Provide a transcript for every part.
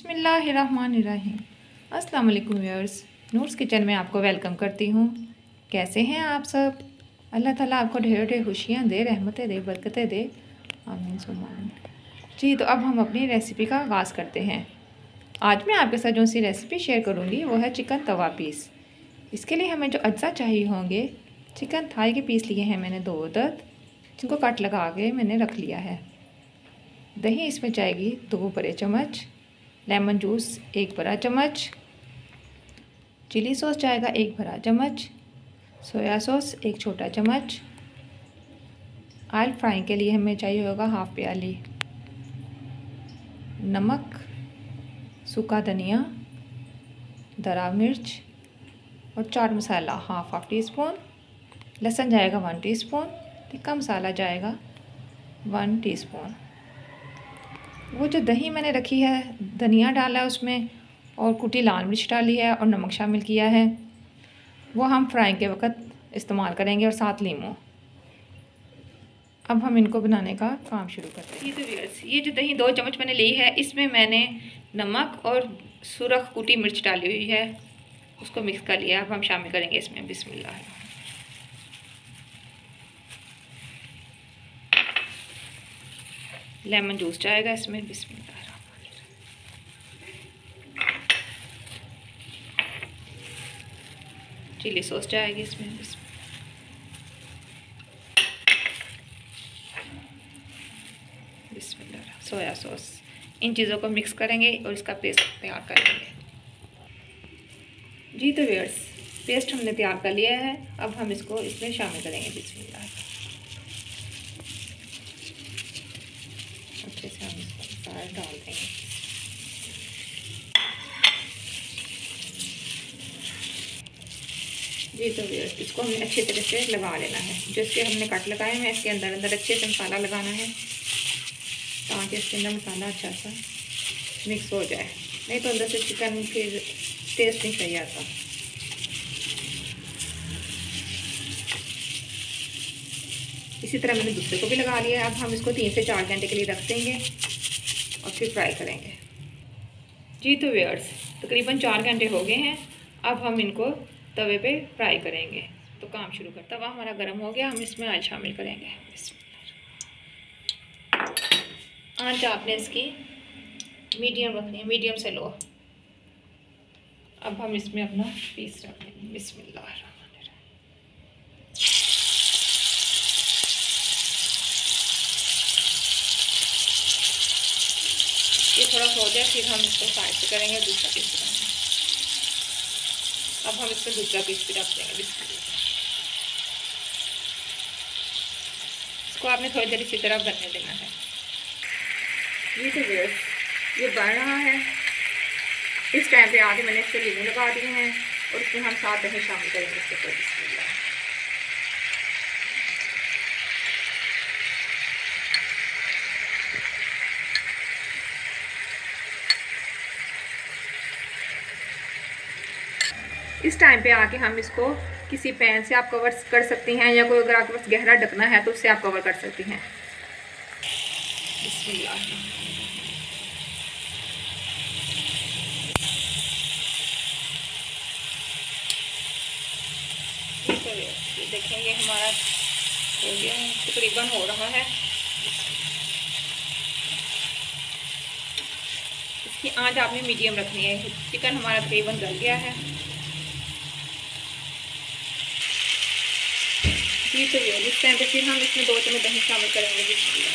बिस्मिल्लाहिर्रहमानिर्रहीम। अस्सलाम वालेकुम व्यूअर्स, नूर्स किचन में आपको वेलकम करती हूँ। कैसे हैं आप सब? अल्लाह ताला आपको ढेर ढेर खुशियाँ दे, रहमतें दे, बरकतें दे, आमीन सुम्मा आमीन। जी, तो अब हम अपनी रेसिपी का आगाज़ करते हैं। आज मैं आपके साथ जो सी रेसिपी शेयर करूँगी वो है चिकन तवा पीस। इसके लिए हमें जो अज्जा चाहिए होंगे, चिकन थाई के पीस लिए हैं मैंने 2 अदद, जिनको कट लगा के मैंने रख लिया है। दही इसमें जाएगी 2 बड़े चम्मच, लेमन जूस 1 बड़ा चम्मच, चिली सॉस जाएगा 1 बड़ा चम्मच, सोया सॉस 1 छोटा चम्मच, ऑयल फ्राइंग के लिए हमें चाहिए होगा हाफ़ प्याली, नमक, सूखा धनिया, दरा मिर्च और chaat masala half tea spoon, लहसुन जाएगा 1 टीस्पून, टिक्का मसाला जाएगा 1 टीस्पून। वो जो दही मैंने रखी है, धनिया डाला है उसमें और कुटी लाल मिर्च डाली है और नमक शामिल किया है, वो हम फ्राइंग के वक्त इस्तेमाल करेंगे और साथ लीमू। अब हम इनको बनाने का काम शुरू करते हैं। तो व्यूअर्स, ये जो दही 2 चम्मच मैंने ली है, इसमें मैंने नमक और सुरख कुटी मिर्च डाली हुई है, उसको मिक्स कर लिया। अब हम शामिल करेंगे इसमें बिस्मिल्लाह। लेमन जूस जाएगा इसमें बिस्मिल्लाह। चिली सॉस जाएगी इसमें बिस्मिल्लाह। सोया सॉस, इन चीज़ों को मिक्स करेंगे और इसका पेस्ट तैयार करेंगे। जी तो व्यूअर्स, पेस्ट हमने तैयार कर लिया है। अब हम इसको इसमें शामिल करेंगे बिस्मिल्लाह। अच्छे से हम इसको सारा डाल देंगे। जी तो व्यूअर्स, इसको हमें अच्छी तरह से लगा लेना है। जो इसके हमने कट लगाए हैं, इसके अंदर अंदर अच्छे से मसाला लगाना है ताकि इसके अंदर मसाला अच्छा सा मिक्स हो जाए, नहीं तो अंदर से चिकन फिर टेस्ट नहीं सही आता। इसी तरह मैंने दूसरे को भी लगा लिया है। अब हम इसको 3 से 4 घंटे के लिए रख देंगे और फिर फ्राई करेंगे। जी तो व्यूअर्स, तकरीबन 4 घंटे हो गए हैं। अब हम इनको तवे पे फ्राई करेंगे। तो काम शुरू कर। तवा हमारा गर्म हो गया, हम इसमें ऑयल शामिल करेंगे। आंच आपने इसकी मीडियम रखनी है, मीडियम से लो। अब हम इसमें अपना पीस रख देंगे बिस्मिल्लाह। ये थोड़ा हो जाए फिर हम इसको साइड से करेंगे, दूसरा पीस बनाएंगे। अब हम इसमें दूसरा पीस भी रख देंगे बिस्मिल्लाह। इसको आपने थोड़ी देर इसी तरह बनने देना है। ये तो व्यूअर्स, ये बन रहा है। इस टाइम पे आके मैंने इसके लीमू लगा दिए हैं और उसमें हम साथ दही शामिल करेंगे इसके ऊपर बिस्मिल्लाह। इस टाइम पे आके हम इसको किसी पैन से आप कवर कर सकती हैं, या कोई अगर आपके पास गहरा ढकना है तो उससे आप कवर कर सकती हैं। ये देखेंगे हमारा हो गया, तकरीबन हो रहा है। इसकी आंच आपने मीडियम रखनी है। चिकन हमारा तकरीबन गल गया है। जी तो इस टाइम पे फिर हम इसमें 2 चम्मच दही शामिल करेंगे बिस्मिल्लाह।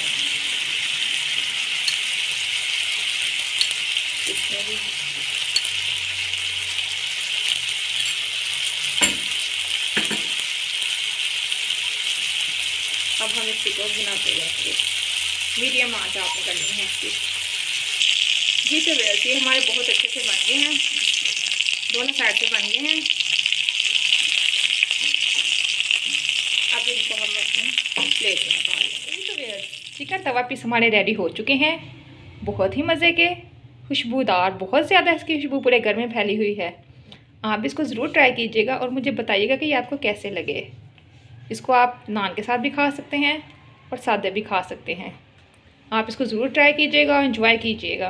इसमें भी अब हम इसी को भुनाते रहेंगे। मीडियम आंच आपने करनी है इसकी। जी तो वैसे ये हमारे बहुत अच्छे से बन गए हैं, दोनों साइड से बन गए हैं। अब इनको हम अपने प्लेट में निकाल लेंगे। तो वैसे चिकन तवा पीस हमारे रेडी हो चुके हैं। बहुत ही मज़े के, खुशबूदार, बहुत ज़्यादा इसकी खुशबू पूरे घर में फैली हुई है। आप इसको ज़रूर ट्राई कीजिएगा और मुझे बताइएगा कि ये आपको कैसे लगे। इसको आप नान के साथ भी खा सकते हैं और सादे भी खा सकते हैं। आप इसको ज़रूर ट्राई कीजिएगा और एंजॉय कीजिएगा।